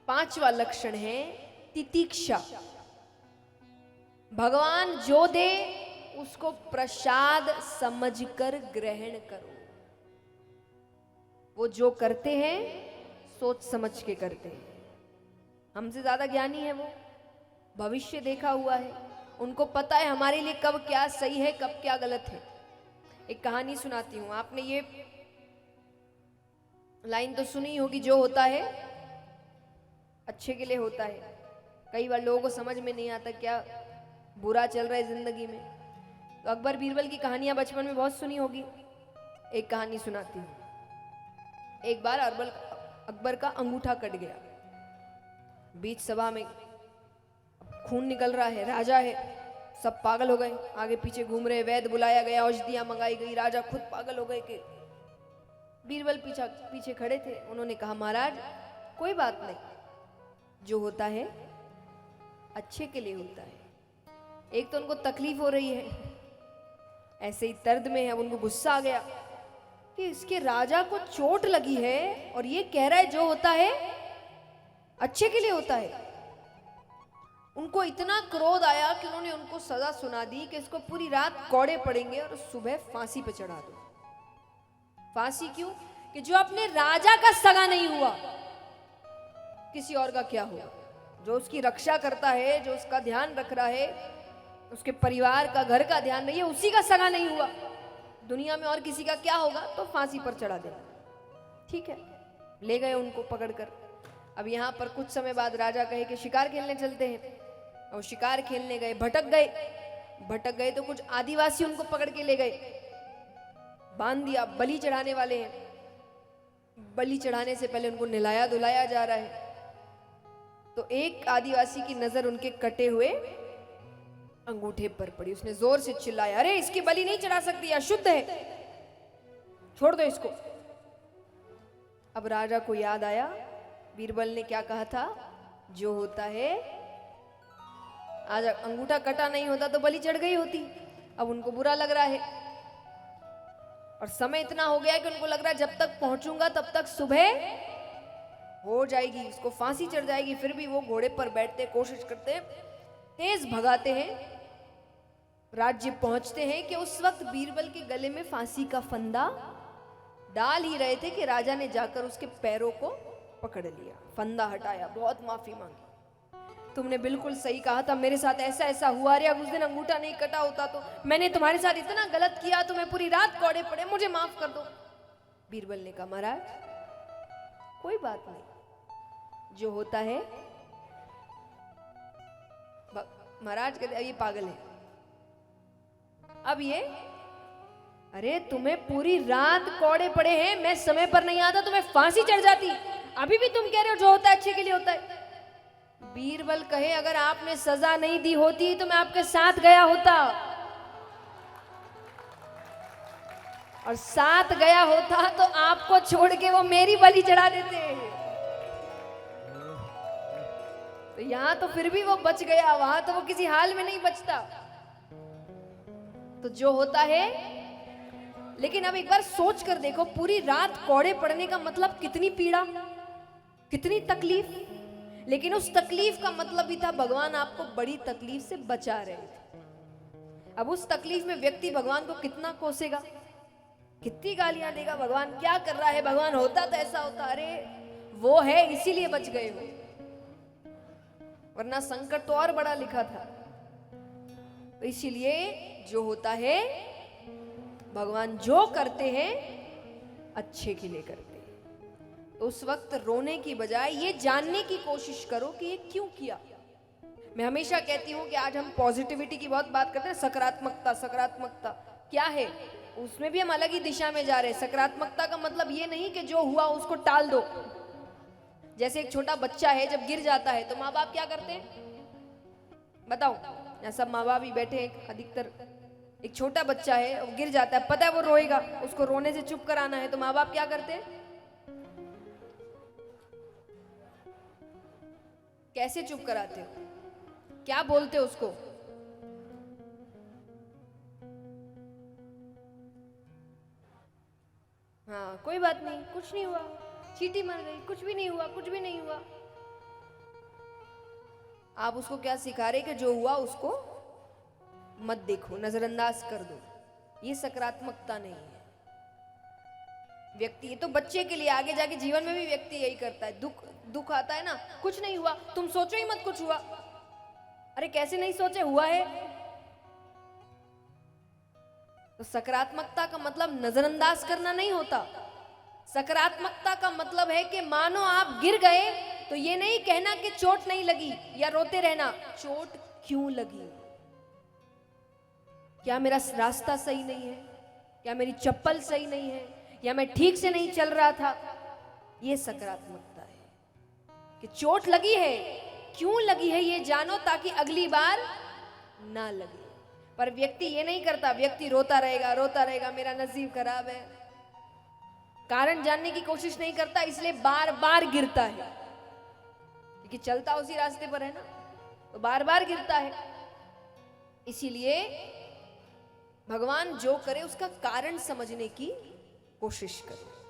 पांचवा लक्षण है तितिक्षा। भगवान जो दे उसको प्रसाद समझकर ग्रहण करो। वो जो करते हैं सोच समझ के करते हैं। हमसे ज्यादा ज्ञानी है वो, भविष्य देखा हुआ है, उनको पता है हमारे लिए कब क्या सही है कब क्या गलत है। एक कहानी सुनाती हूं, आपने ये लाइन तो सुनी होगी, जो होता है अच्छे के लिए होता है। कई बार लोगों को समझ में नहीं आता क्या बुरा चल रहा है जिंदगी में। तो अकबर बीरबल की कहानियां बचपन में बहुत सुनी होगी। एक कहानी सुनाती हूं। एक बार अकबर का अंगूठा कट गया। बीच सभा में खून निकल रहा है, राजा है, सब पागल हो गए, आगे पीछे घूम रहे, वैद्य बुलाया गया, औषधियां मंगाई गई, राजा खुद पागल हो गए कि बीरबल पीछे खड़े थे। उन्होंने कहा महाराज कोई बात नहीं, जो होता है अच्छे के लिए होता है। एक तो उनको तकलीफ हो रही है, ऐसे ही दर्द में है, उनको गुस्सा आ गया कि इसके राजा को चोट लगी है और ये कह रहा है जो होता है अच्छे के लिए होता है। उनको इतना क्रोध आया कि उन्होंने उनको सजा सुना दी कि इसको पूरी रात कौड़े पड़ेंगे और सुबह फांसी पे चढ़ा दो। फांसी क्यों? कि जो अपने राजा का सगा नहीं हुआ, किसी और का क्या हुआ? जो उसकी रक्षा करता है, जो उसका ध्यान रख रहा है, उसके परिवार का, घर का ध्यान नहीं है, उसी का सगा नहीं हुआ, दुनिया में और किसी का क्या होगा? तो फांसी पर चढ़ा देना। ठीक है, ले गए उनको पकड़कर। अब यहाँ पर कुछ समय बाद राजा कहे कि शिकार खेलने चलते हैं, और शिकार खेलने गए, भटक गए तो कुछ आदिवासी उनको पकड़ के ले गए, बांध दिया, बलि चढ़ाने वाले हैं। बलि चढ़ाने से पहले उनको नहलाया धुलाया जा रहा है। तो एक आदिवासी की नजर उनके कटे हुए अंगूठे पर पड़ी। उसने जोर से चिल्लाया, अरे इसकी बलि नहीं चढ़ा सकती, अशुद्ध है, छोड़ दो इसको। अब राजा को याद आया बीरबल ने क्या कहा था, जो होता है, आज अंगूठा कटा नहीं होता तो बलि चढ़ गई होती। अब उनको बुरा लग रहा है और समय इतना हो गया कि उनको लग रहा है जब तक पहुंचूंगा तब तक सुबह हो जाएगी, उसको फांसी चढ़ जाएगी। फिर भी वो घोड़े पर बैठते, कोशिश करते, तेज भगाते हैं, राज्य पहुंचते हैं कि उस वक्त बीरबल के गले में फांसी का फंदा डाल ही रहे थे कि राजा ने जाकर उसके पैरों को पकड़ लिया, फंदा हटाया, बहुत माफी मांगी। तुमने बिल्कुल सही कहा था, मेरे साथ ऐसा ऐसा हुआ, अरे उस दिन अंगूठा नहीं कटा होता तो मैंने तुम्हारे साथ इतना गलत किया, तुम्हें पूरी रात कौड़े पड़े, मुझे माफ कर दो। बीरबल ने कहा महाराज कोई बात नहीं, जो होता है। महाराज कहते ये पागल है। अब ये, अरे तुम्हें पूरी रात कौड़े पड़े हैं, मैं समय पर नहीं आता तुम्हें फांसी चढ़ जाती, अभी भी तुम कह रहे हो जो होता है अच्छे के लिए होता है। बीरबल कहे अगर आपने सजा नहीं दी होती तो मैं आपके साथ गया होता, और साथ गया होता तो आपको छोड़ के वो मेरी बलि चढ़ा देते। तो यहां तो फिर भी वो बच गया, वहां तो वो किसी हाल में नहीं बचता। तो जो होता है, लेकिन अब एक बार सोच कर देखो, पूरी रात कौड़े पड़ने का मतलब कितनी पीड़ा, कितनी तकलीफ। लेकिन उस तकलीफ का मतलब भी था भगवान आपको बड़ी तकलीफ से बचा रहे थे। अब उस तकलीफ में व्यक्ति भगवान को कितना कोसेगा, कितनी गालियां देगा, भगवान क्या कर रहा है, भगवान होता तो ऐसा होता, अरे वो है इसीलिए बच गए हो, वरना संकट तो और बड़ा लिखा था। तो इसीलिए जो होता है, भगवान जो करते हैं अच्छे के लिए करते हैं। तो उस वक्त रोने की बजाय ये जानने की कोशिश करो कि ये क्यों किया। मैं हमेशा कहती हूँ कि आज हम पॉजिटिविटी की बहुत बात करते हैं, सकारात्मकता, सकारात्मकता क्या है, उसमें भी हम अलग ही दिशा में जा रहे हैं। सकारात्मकता का मतलब ये नहीं कि जो हुआ उसको टाल दो। जैसे एक छोटा बच्चा है, जब गिर जाता है तो माँ बाप क्या करते हैं, बताओ, यहाँ सब माँ बाप ही बैठे हैं अधिकतर। एक छोटा बच्चा है, वो गिर जाता है, पता है वो रोएगा, उसको रोने से चुप कराना है, तो माँ बाप क्या करते हैं, कैसे चुप कराते हो, क्या बोलते हो उसको? हाँ कोई बात नहीं, कुछ नहीं हुआ, चींटी मर गई, कुछ भी नहीं हुआ, कुछ भी नहीं हुआ। आप उसको क्या सिखा रहे कि जो हुआ उसको मत देखो, नजरअंदाज कर दो। ये सकारात्मकता नहीं है। व्यक्ति, ये तो बच्चे के लिए, आगे जाके जीवन में भी व्यक्ति यही करता है। दुख आता है ना, कुछ नहीं हुआ, तुम सोचो ही मत कुछ हुआ। अरे कैसे नहीं सोचे, हुआ है। तो सकारात्मकता का मतलब नजरअंदाज करना नहीं होता। सकारात्मकता का मतलब है कि मानो आप गिर गए तो ये नहीं कहना कि चोट नहीं लगी या रोते रहना, चोट क्यों लगी, क्या मेरा रास्ता सही नहीं है, क्या मेरी चप्पल सही नहीं है, या मैं ठीक से नहीं चल रहा था। ये सकारात्मकता है कि चोट लगी है, क्यों लगी है ये जानो ताकि अगली बार ना लगे। पर व्यक्ति ये नहीं करता, व्यक्ति रोता रहेगा, मेरा नसीब खराब है, कारण जानने की कोशिश नहीं करता, इसलिए बार बार गिरता है। क्योंकि चलता उसी रास्ते पर है ना, तो बार बार गिरता है। इसीलिए भगवान जो करे उसका कारण समझने की कोशिश करो।